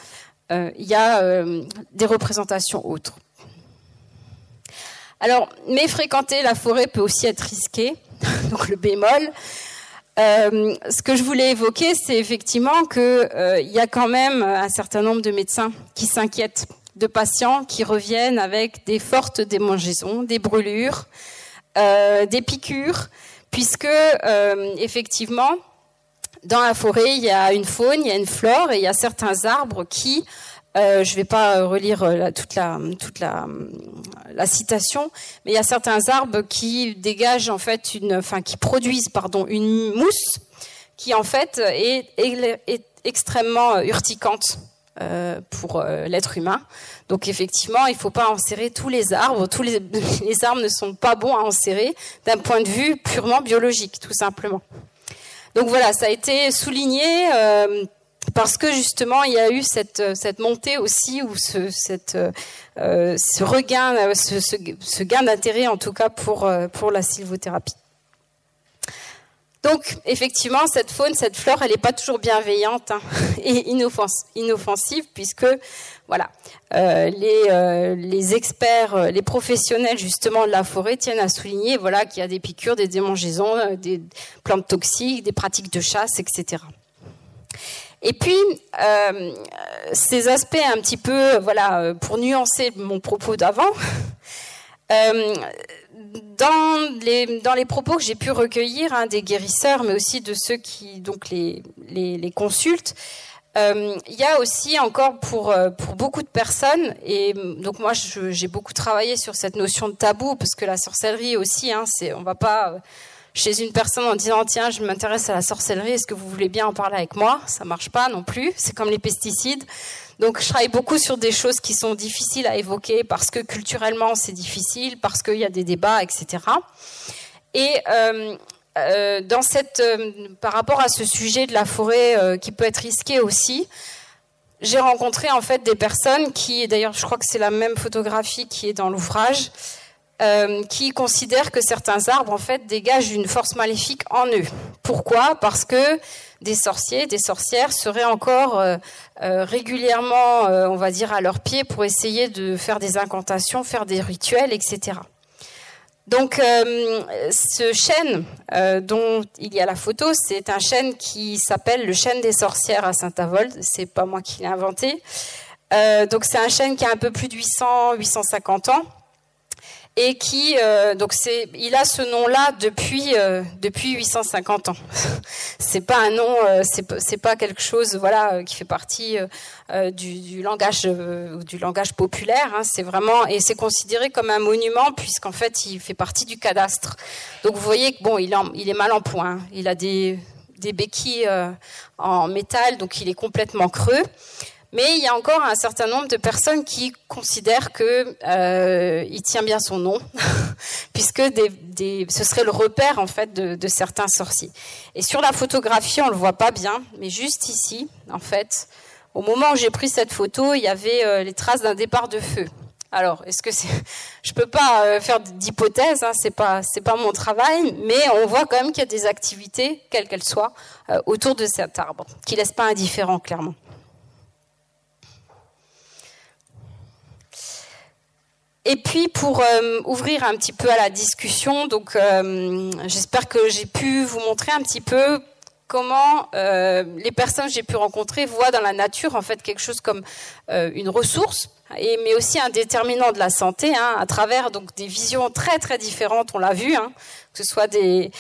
il y a des représentations autres. Alors, mais fréquenter la forêt peut aussi être risqué, donc le bémol. Ce que je voulais évoquer, c'est effectivement que y a quand même un certain nombre de médecins qui s'inquiètent de patients qui reviennent avec des fortes démangeaisons, des brûlures, des piqûres, puisque effectivement, dans la forêt, il y a une faune, il y a une flore, et il y a certains arbres qui je ne vais pas relire toute la citation, mais il y a certains arbres qui dégagent en fait qui produisent une mousse qui en fait est extrêmement urticante pour l'être humain. Donc effectivement, il ne faut pas enserrer tous les arbres. Tous les arbres ne sont pas bons à enserrer d'un point de vue purement biologique, tout simplement. Donc voilà, ça a été souligné. Parce que justement, il y a eu cette montée aussi, ou ce regain, ce gain d'intérêt en tout cas pour la sylvothérapie. Donc, effectivement, cette faune, cette flore, elle n'est pas toujours bienveillante et inoffensive, puisque voilà, les experts, les professionnels justement de la forêt tiennent à souligner voilà qu'il y a des piqûres, des démangeaisons, des plantes toxiques, des pratiques de chasse, etc. Et puis, ces aspects un petit peu, voilà, pour nuancer mon propos d'avant, dans les propos que j'ai pu recueillir des guérisseurs, mais aussi de ceux qui donc les consultent, il y a aussi encore pour beaucoup de personnes, et donc moi j'ai beaucoup travaillé sur cette notion de tabou, parce que la sorcellerie aussi, on va pas chez une personne en disant tiens, je m'intéresse à la sorcellerie, est-ce que vous voulez bien en parler avec moi? Ça marche pas non plus, c'est comme les pesticides. Donc je travaille beaucoup sur des choses qui sont difficiles à évoquer parce que culturellement c'est difficile, parce qu'il y a des débats, etc. Et par rapport à ce sujet de la forêt qui peut être risqué aussi, j'ai rencontré en fait des personnes qui, d'ailleurs je crois que c'est la même photographie qui est dans l'ouvrage, qui considèrent que certains arbres en fait dégagent une force maléfique en eux. Pourquoi? Parce que des sorciers, des sorcières seraient encore régulièrement, on va dire, à leurs pieds pour essayer de faire des incantations, faire des rituels, etc. Donc, ce chêne dont il y a la photo, c'est un chêne qui s'appelle le chêne des sorcières à Saint-Avold. C'est pas moi qui l'ai inventé. Donc, c'est un chêne qui a un peu plus de 850 ans. Et qui, il a ce nom-là depuis 850 ans. C'est pas un nom, c'est pas quelque chose, voilà, qui fait partie du langage populaire. Hein. C'est vraiment, et c'est considéré comme un monument puisqu'en fait, il fait partie du cadastre. Donc vous voyez que bon, il est mal en point. Hein. Il a des béquilles en métal, donc il est complètement creux. Mais il y a encore un certain nombre de personnes qui considèrent que il tient bien son nom, puisque ce serait le repère en fait de certains sorciers. Et sur la photographie, on le voit pas bien, mais juste ici, en fait, au moment où j'ai pris cette photo, il y avait les traces d'un départ de feu. Alors, je peux pas faire d'hypothèse, hein, c'est pas mon travail, mais on voit quand même qu'il y a des activités, quelles qu'elles soient, autour de cet arbre, qui laissent pas indifférent, clairement. Et puis pour ouvrir un petit peu à la discussion, donc j'espère que j'ai pu vous montrer un petit peu comment les personnes que j'ai pu rencontrer voient dans la nature en fait quelque chose comme une ressource, mais aussi un déterminant de la santé, hein, à travers donc des visions très très différentes, on l'a vu, hein, que ce soit des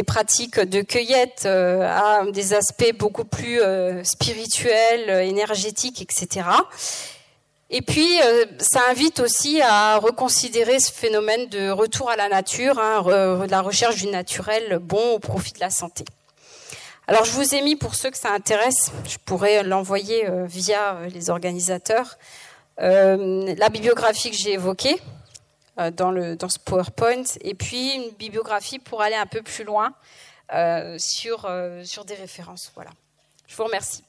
pratiques de cueillette à des aspects beaucoup plus spirituels, énergétiques, etc. Et puis, ça invite aussi à reconsidérer ce phénomène de retour à la nature, hein, la recherche du naturel bon au profit de la santé. Alors, je vous ai mis, pour ceux que ça intéresse, je pourrais l'envoyer via les organisateurs, la bibliographie que j'ai évoquée dans ce PowerPoint, et puis une bibliographie pour aller un peu plus loin sur des références. Voilà. Je vous remercie.